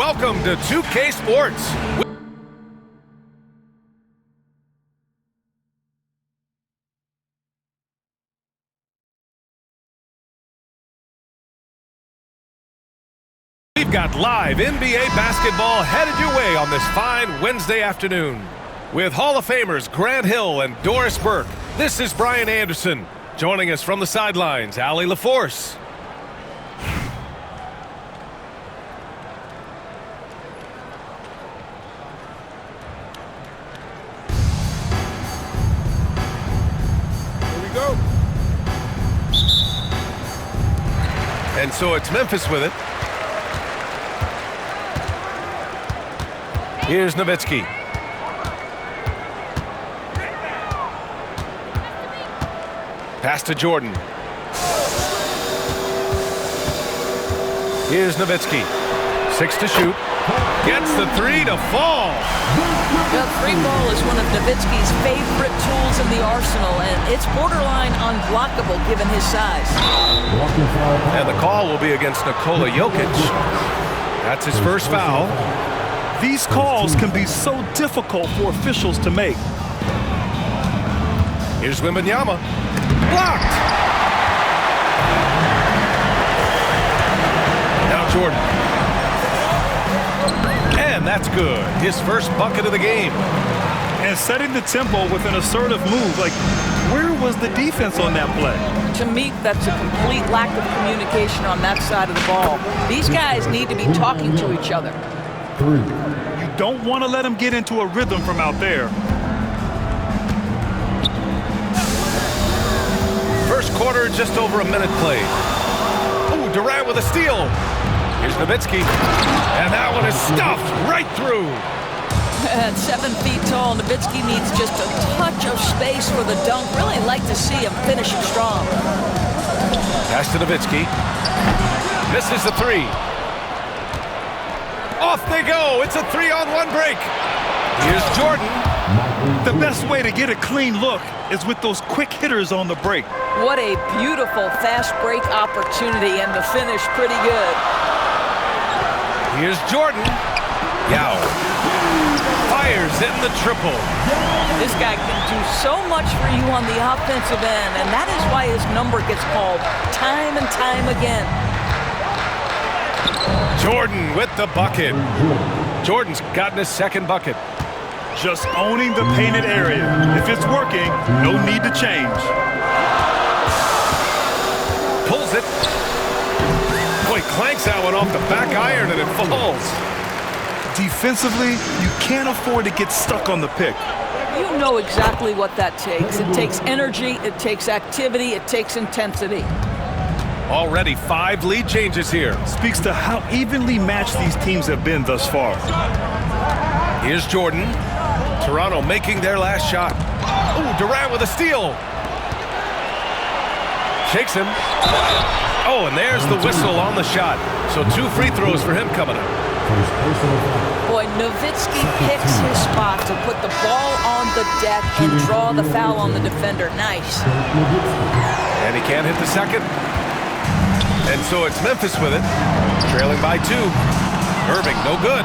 Welcome to 2K Sports. We've got live NBA basketball headed your way on this fine Wednesday afternoon. With Hall of Famers Grant Hill and Doris Burke, this is Brian Anderson. Joining us from the sidelines, Allie LaForce. Here we go. And so it's Memphis with it. Here's Nowitzki. Pass to Jordan. Here's Nowitzki. 6 to shoot. Gets the 3 to fall. The free ball is one of Nowitzki's favorite tools in the arsenal, and it's borderline unblockable given his size. And the call will be against Nikola Jokic. That's his first foul. These calls can be so difficult for officials to make. Here's Wembanyama. Blocked! Now Jordan. And that's good. His first bucket of the game. And setting the tempo with an assertive move. Like, where was the defense on that play? To me, that's a complete lack of communication on that side of the ball. These guys need to be talking to each other. You don't want to let them get into a rhythm from out there. First quarter, just over a minute played. Ooh, Durant with a steal. Here's Nowitzki. And that one is stuffed right through. At 7 feet tall, Nowitzki needs just a touch of space for the dunk. Really like to see him finish it strong. Pass to Nowitzki. Misses the 3. Off they go. It's a 3-on-1 break. Here's Jordan. The best way to get a clean look is with those quick hitters on the break. What a beautiful fast break opportunity, and the finish pretty good. Here's Jordan. Yao. Fires in the triple. This guy can do so much for you on the offensive end, and that is why his number gets called time and time again. Jordan with the bucket. Jordan's gotten his second bucket. Just owning the painted area. If it's working, no need to change. Pulls it. Boy, clanks that one off the back iron and it falls. Defensively, you can't afford to get stuck on the pick. You know exactly what that takes. It takes energy, it takes activity, it takes intensity. Already 5 lead changes here. Speaks to how evenly matched these teams have been thus far. Here's Jordan. Toronto making their last shot. Ooh, Durant with a steal. Shakes him. Oh, and there's the whistle on the shot. So 2 free throws for him coming up. Boy, Nowitzki picks his spot to put the ball on the deck and draw the foul on the defender. Nice. And he can't hit the second. And so it's Memphis with it. Trailing by 2. Irving, no good.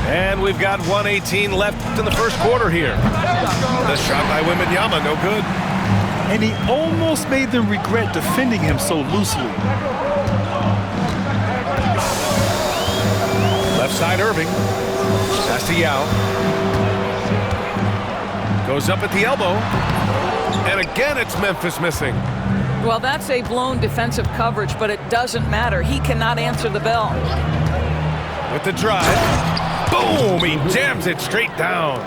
And we've got 1:18 left in the first quarter here. The shot by Wembanyama, no good. And he almost made them regret defending him so loosely. Left side, Irving. Pass to Yao. Goes up at the elbow. And again, it's Memphis missing. Well, that's a blown defensive coverage, but it doesn't matter. He cannot answer the bell. With the drive. Boom! He jams it straight down.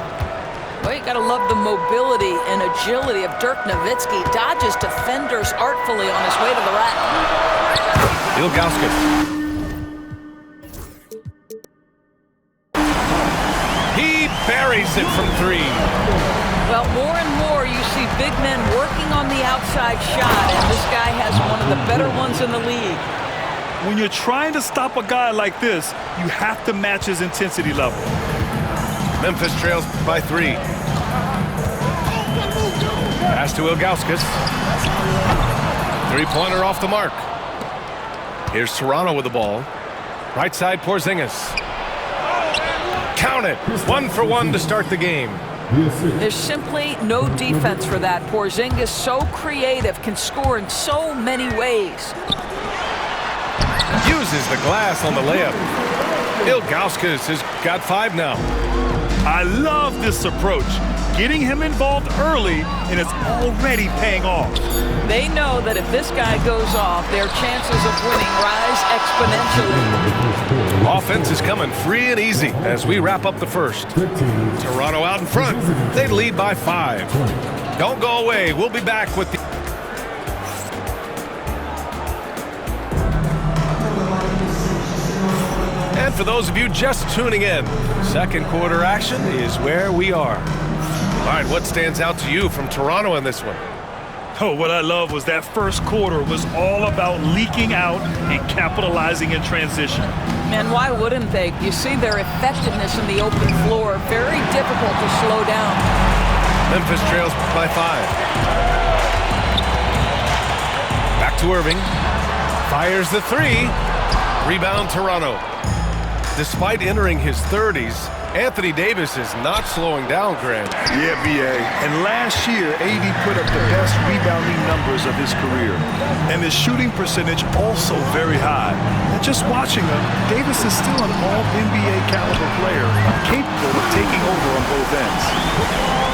Well, you gotta love the mobility and agility of Dirk Nowitzki. Dodges defenders artfully on his way to the rack. Ilgauskas. He buries it from 3. Well, more and more you see big men working on the outside shot, and this guy has one of the better ones in the league. When you're trying to stop a guy like this, you have to match his intensity level. Memphis trails by 3. Pass to Ilgauskas. 3-pointer off the mark. Here's Toronto with the ball. Right side, Porzingis. Count it. 1 for 1 to start the game. There's simply no defense for that. Porzingis, so creative, can score in so many ways. Uses the glass on the layup. Ilgauskas has got 5 now. I love this approach. Getting him involved early, and it's already paying off. They know that if this guy goes off, their chances of winning rise exponentially. Offense is coming free and easy as we wrap up the first. Toronto out in front. They lead by 5. Don't go away. We'll be back with the... And for those of you just tuning in, second quarter action is where we are. All right, what stands out to you from Toronto in this one? Oh, what I love was that first quarter was all about leaking out and capitalizing in transition. And why wouldn't they? You see their effectiveness in the open floor. Very difficult to slow down. Memphis trails by 5. Back to Irving. Fires the 3. Rebound Toronto. Despite entering his 30s, Anthony Davis is not slowing down, Grant. Yeah, B.A. And last year, AD put up the best rebounding numbers of his career. And his shooting percentage also very high. And just watching him, Davis is still an all-NBA caliber player, capable of taking over on both ends.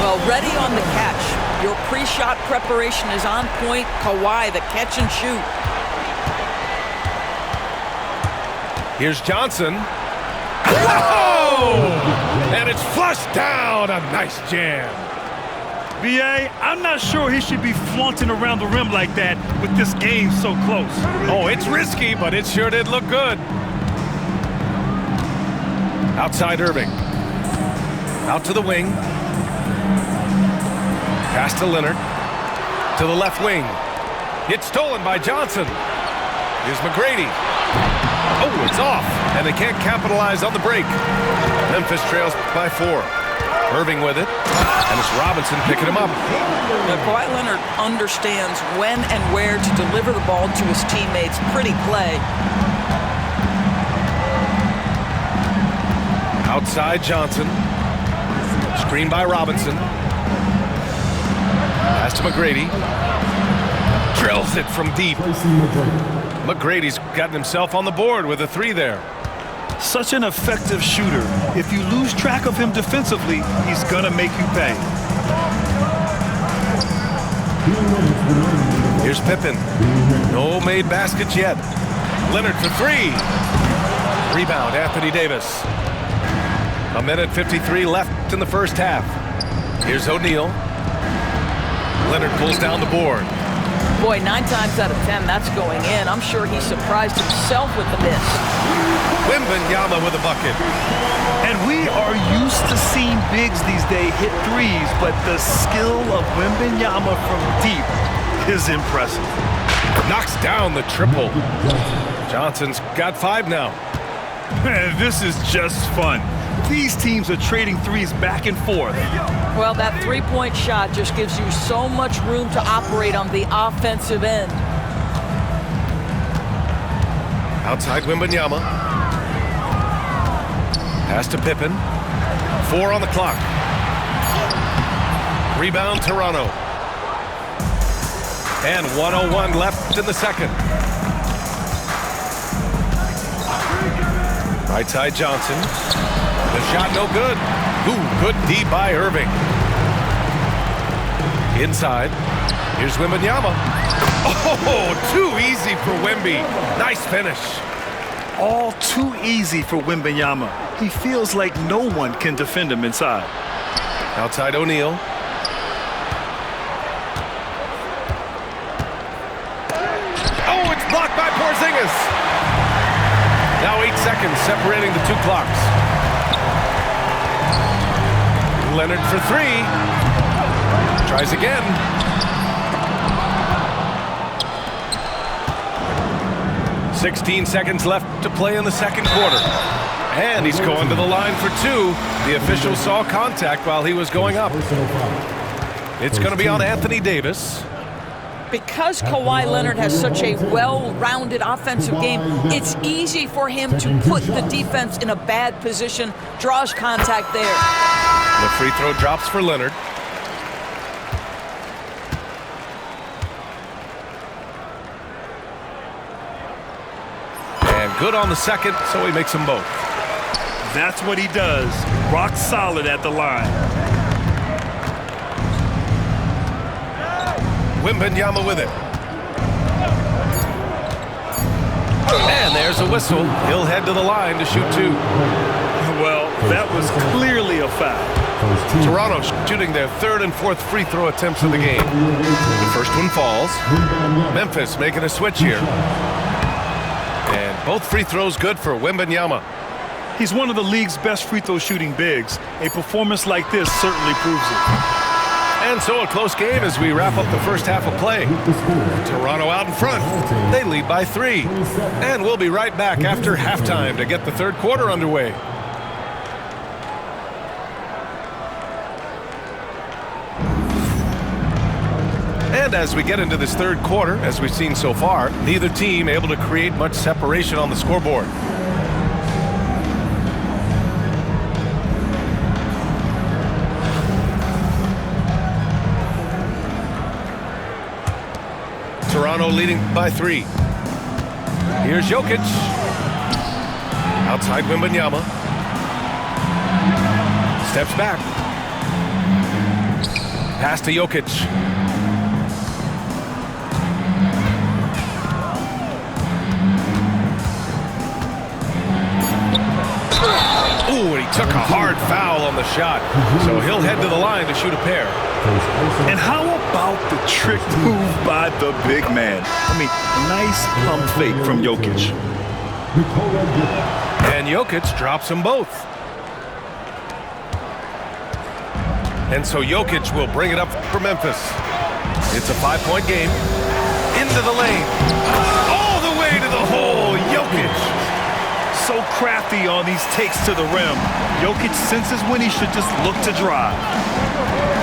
Well, ready on the catch. Your pre-shot preparation is on point. Kawhi, the catch and shoot. Here's Johnson. Whoa! And it's flushed down. A nice jam. B.A., I'm not sure he should be flaunting around the rim like that with this game so close. Oh, it's risky, but it sure did look good. Outside Irving. Out to the wing. Pass to Leonard. To the left wing. It's stolen by Johnson. Here's McGrady. Oh, it's off, and they can't capitalize on the break. Memphis trails by 4. Irving with it, and it's Robinson picking him up. Now, Kawhi Leonard understands when and where to deliver the ball to his teammates. Pretty play. Outside Johnson. Screen by Robinson. Pass to McGrady. Drills it from deep. McGrady's gotten himself on the board with a 3 there. Such an effective shooter. If you lose track of him defensively, he's gonna make you pay. Here's Pippen. No made baskets yet. Leonard for 3. Rebound, Anthony Davis. 1:53 left in the first half. Here's O'Neal. Leonard pulls down the board. Boy, 9 times out of 10, that's going in. I'm sure he surprised himself with the miss. Wembanyama with a bucket. And we are used to seeing bigs these days hit threes, but the skill of Wembanyama from deep is impressive. Knocks down the triple. Johnson's got 5 now. Man, this is just fun. These teams are trading threes back and forth. Well, that three-point shot just gives you so much room to operate on the offensive end. Outside Wembanyama. Pass to Pippen. 4 on the clock. Rebound Toronto. And 1:01 left in the second. Right side Johnson. The shot no good. Ooh, good D by Irving. Inside. Here's Wembanyama. Oh, too easy for Wemby. Nice finish. All too easy for Wembanyama. He feels like no one can defend him inside. Outside O'Neal. Oh, it's blocked by Porzingis. Now 8 seconds separating the 2 clocks. Leonard for 3. Tries again. "16 seconds left to play in the second quarter. And he's going to the line for 2. The official saw contact while he was going up. It's going to be on Anthony Davis. Because Kawhi Leonard has such a well-rounded offensive game, it's easy for him to put the defense in a bad position, draws contact there. The free throw drops for Leonard. And good on the second, so he makes them both. That's what he does. Rock solid at the line. Wembanyama with it. And there's a whistle. He'll head to the line to shoot two. Well, that was clearly a foul. Toronto shooting their third and fourth free throw attempts of the game. The first one falls. Memphis making a switch here. And both free throws good for Wembanyama. He's one of the league's best free throw shooting bigs. A performance like this certainly proves it. And so a close game as we wrap up the first half of play. Toronto out in front. They lead by 3. And we'll be right back after halftime to get the third quarter underway. And as we get into this third quarter, as we've seen so far, neither team able to create much separation on the scoreboard. Toronto leading by 3. Here's Jokic. Outside Wembanyama. Steps back. Pass to Jokic. Ooh, and he took a hard foul on the shot. So he'll head to the line to shoot a pair. And how about the trick move by the big man? I mean, nice pump fake from Jokic. And Jokic drops them both. And so Jokic will bring it up for Memphis. It's a 5-point game. Into the lane. All the way to the hole. Jokic. So crafty on these takes to the rim. Jokic senses when he should just look to drive.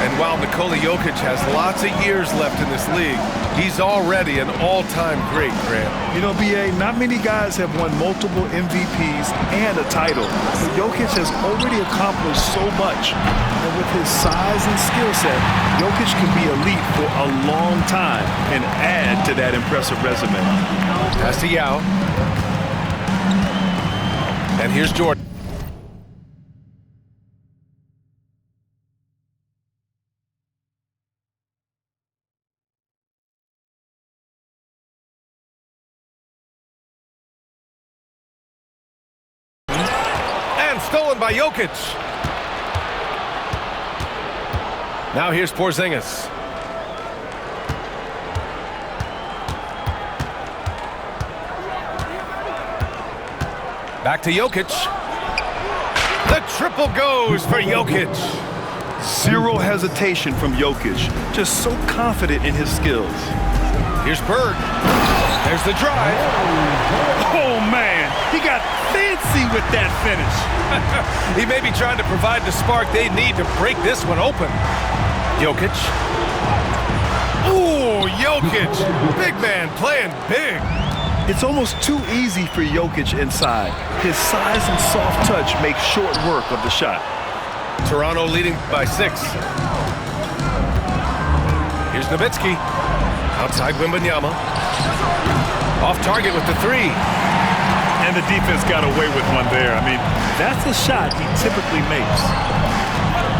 And while Nikola Jokic has lots of years left in this league, he's already an all-time great, Grant. You know, B.A., not many guys have won multiple MVPs and a title. But Jokic has already accomplished so much. And with his size and skill set, Jokic can be elite for a long time and add to that impressive resume. Pass to Yao. And here's Jordan. And stolen by Jokic. Now here's Porzingis. Back to Jokic. The triple goes for Jokic. Zero hesitation from Jokic. Just so confident in his skills. Here's Bird. There's the drive. Oh, man. He got fancy with that finish. He may be trying to provide the spark they need to break this one open. Jokic. Ooh, Jokic. Big man playing big. It's almost too easy for Jokic inside. His size and soft touch make short work of the shot. Toronto leading by 6. Here's Nowitzki. Outside Wembanyama. Off target with the 3. And the defense got away with one there. I mean, that's a shot he typically makes.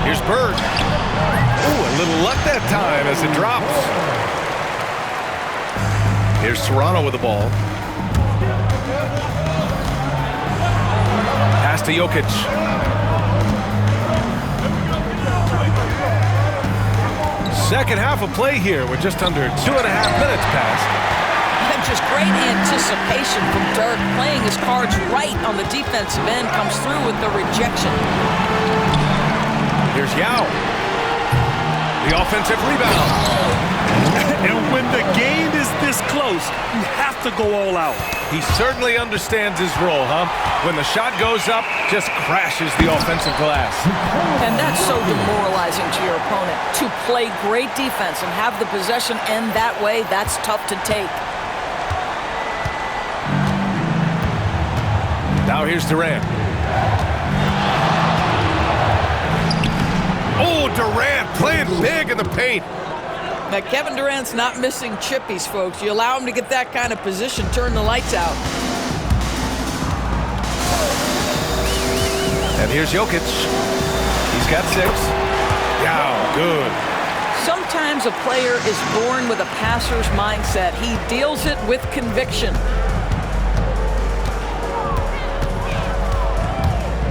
Here's Bird. Ooh, a little luck that time as it drops. Here's Toronto with the ball. Pass to Jokic. Second half of play here with just under 2.5 minutes passed. And just great anticipation from Dirk, playing his cards right on the defensive end, comes through with the rejection. Here's Yao. The offensive rebound. And when the game is this close, you have to go all out. He certainly understands his role, huh? When the shot goes up, just crashes the offensive glass. And that's so demoralizing. demoralizing to your opponent. To play great defense and have the possession end that way, that's tough to take. Now here's Durant. Oh, Durant playing big in the paint. Now, Kevin Durant's not missing chippies, folks. You allow him to get that kind of position, turn the lights out. And here's Jokic. He's got 6. Yeah, good. Sometimes a player is born with a passer's mindset. He deals it with conviction.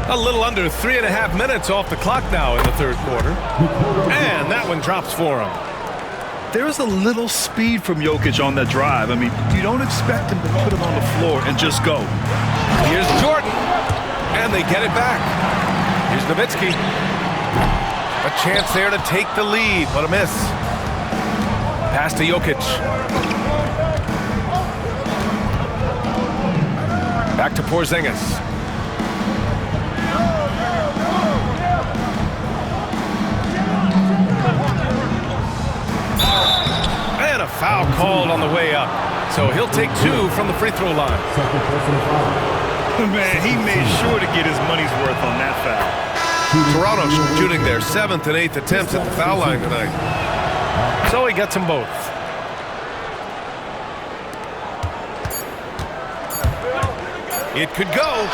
A little under 3.5 minutes off the clock now in the third quarter. And that one drops for him. There's a little speed from Jokic on that drive. I mean, you don't expect him to put it on the floor and just go. Here's Jordan. And they get it back. Here's Nowitzki. A chance there to take the lead, but a miss. Pass to Jokic. Back to Porzingis. And a foul called on the way up. So he'll take 2 from the free throw line. Man, he made sure to get his money's worth on that foul. Toronto shooting their 7th and 8th attempts at the foul line tonight. So he gets them both. It could go.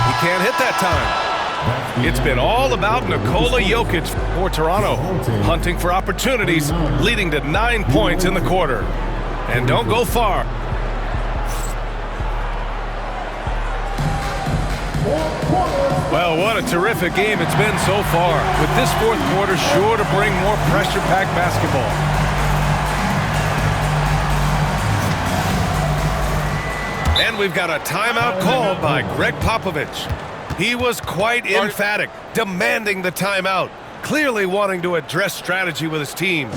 He can't hit that time. It's been all about Nikola Jokic for Toronto, hunting for opportunities, leading to 9 points in the quarter. And don't go far. Well, what a terrific game it's been so far, with this fourth quarter sure to bring more pressure-packed basketball. And we've got a timeout called by Greg Popovich. He was quite emphatic, demanding the timeout, clearly wanting to address strategy with his team.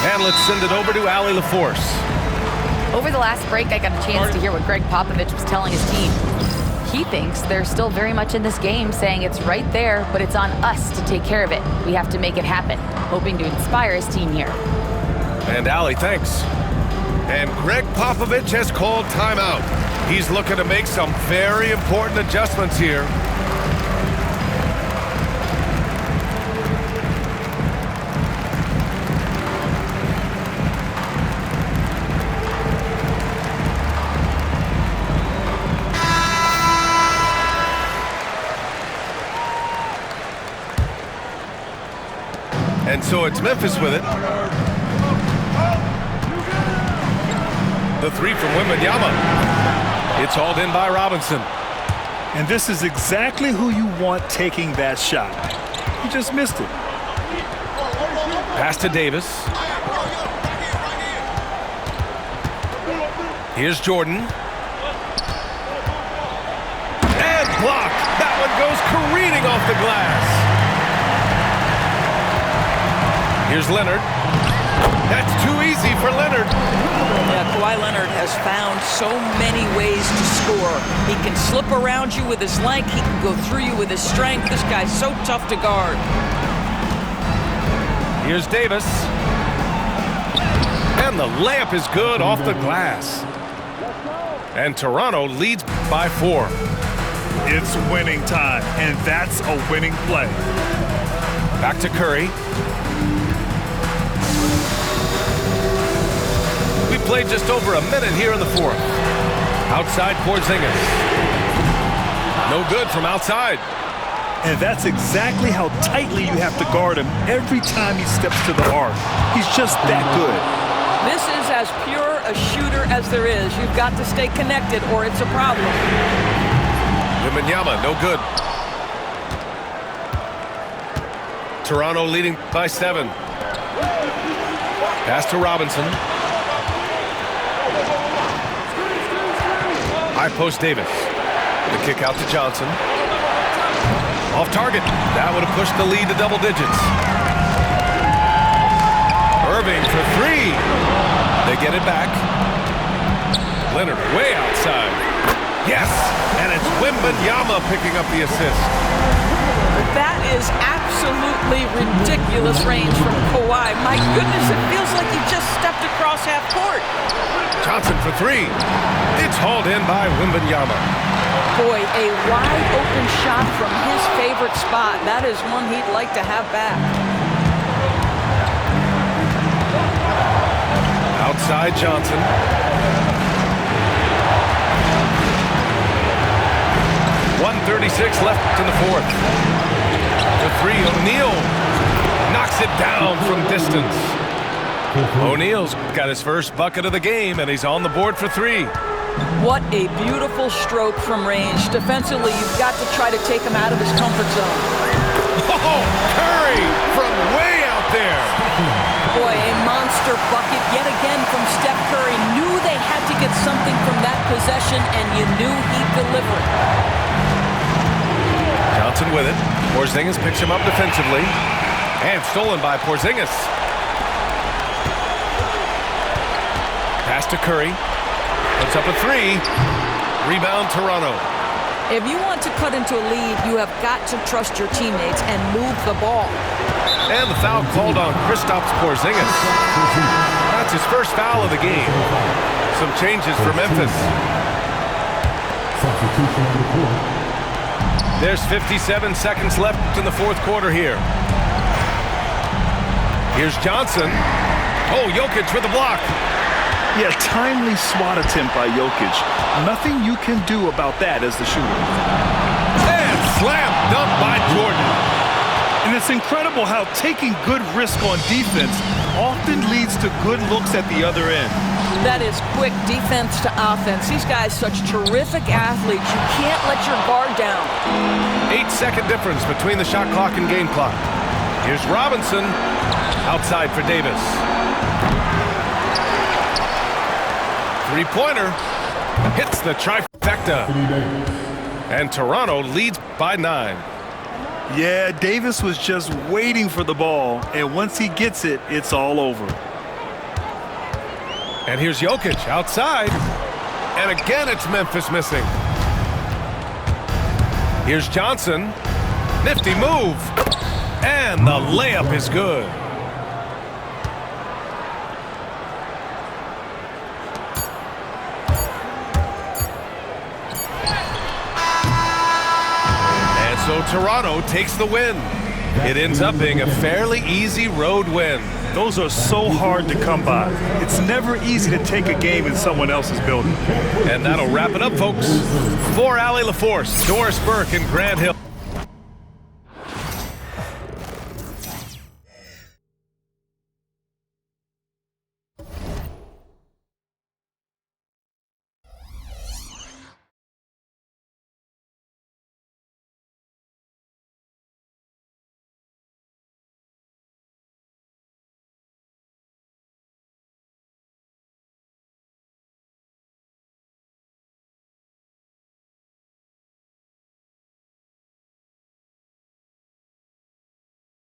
And let's send it over to Allie LaForce. Over the last break, I got a chance to hear what Greg Popovich was telling his team. He thinks they're still very much in this game, saying it's right there, but it's on us to take care of it. We have to make it happen, hoping to inspire his team here. And Allie, thanks. And Greg Popovich has called timeout. He's looking to make some very important adjustments here. And so it's Memphis with it. The 3 from Wembanyama. It's hauled in by Robinson. And this is exactly who you want taking that shot. He just missed it. Pass to Davis. Here's Jordan. And blocked. That one goes careening off the glass. Here's Leonard. That's too easy for Leonard. Yeah, Kawhi Leonard has found so many ways to score. He can slip around you with his length. He can go through you with his strength. This guy's so tough to guard. Here's Davis. And the layup is good off the glass. And Toronto leads by 4. It's winning time, and that's a winning play. Back to Curry. We played just over a minute here in the fourth. Outside Porzingis. No good from outside. And that's exactly how tightly you have to guard him every time he steps to the arc. He's just that good. This is as pure a shooter as there is. You've got to stay connected or it's a problem. Wembanyama, no good. Toronto leading by 7. Pass to Robinson. High post Davis. The kick out to Johnson. Off target. That would have pushed the lead to double digits. Irving for 3. They get it back. Leonard way outside. Yes! And it's Wembanyama picking up the assist. That is absolutely ridiculous range from Kawhi. My goodness, it feels like he just stepped across half court. Johnson for 3. It's hauled in by Wembanyama. Boy, a wide open shot from his favorite spot. That is one he'd like to have back. Outside Johnson. .136 left in the fourth. The 3, O'Neal knocks it down from distance. O'Neal's got his first bucket of the game, and he's on the board for 3. What a beautiful stroke from range. Defensively, you've got to try to take him out of his comfort zone. Oh, Curry from way out there. Boy, a monster bucket yet again from Steph Curry. Knew they had to get something from that possession, and you knew he'd deliver it. Johnson with it. Porzingis picks him up defensively. And stolen by Porzingis. Pass to Curry. Puts up a 3. Rebound Toronto. If you want to cut into a lead, you have got to trust your teammates and move the ball. And the foul called on Kristaps Porzingis. That's his first foul of the game. Some changes for Memphis. There's 57 seconds left in the fourth quarter here. Here's Johnson. Oh, Jokic with the block. Yeah, timely swat attempt by Jokic. Nothing you can do about that as the shooter. And slam dunk by Jordan. And it's incredible how taking good risk on defense often leads to good looks at the other end. That is quick defense to offense. These guys, such terrific athletes. You can't let your guard down. 8-second difference between the shot clock and game clock. Here's Robinson. Outside for Davis. Three-pointer. Hits the trifecta. And Toronto leads by 9. Yeah, Davis was just waiting for the ball, and once he gets it, it's all over. And here's Jokic outside. And again, it's Memphis missing. Here's Johnson. Nifty move. And the layup is good. And so Toronto takes the win. It ends up being a fairly easy road win. Those are so hard to come by. It's never easy to take a game in someone else's building. And that'll wrap it up, folks. For Allie LaForce, Doris Burke, and Grant Hill.